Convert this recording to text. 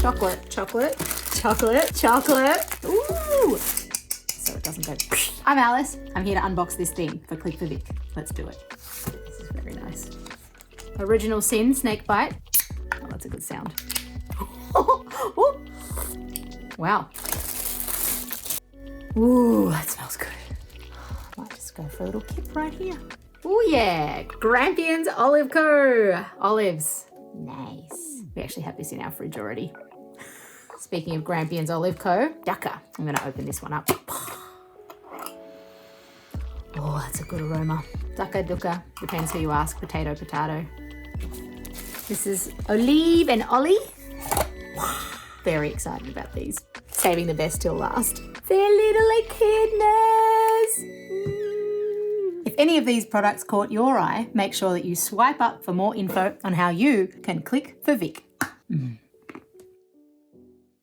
chocolate, chocolate, chocolate, chocolate. Ooh! So it doesn't go. I'm Alice. I'm here to unbox this thing for Click for Vic. Let's do it. This is very nice. Original Sin Snake Bite. Oh, that's a good sound. Wow. Ooh, that smells good. Might just go for a little kip right here. Oh yeah, Grampians Olive Co. Olives. Nice. We actually have this in our fridge already. Speaking of Grampians Olive Co. Ducker. I'm going to open this one up. Oh, that's a good aroma. Ducker, ducker. Depends who you ask. Potato, potato. This is Olive and Ollie. Very excited about these. Saving the best till last. They're little echidnas. If any of these products caught your eye, make sure that you swipe up for more info on how you can click for Vic.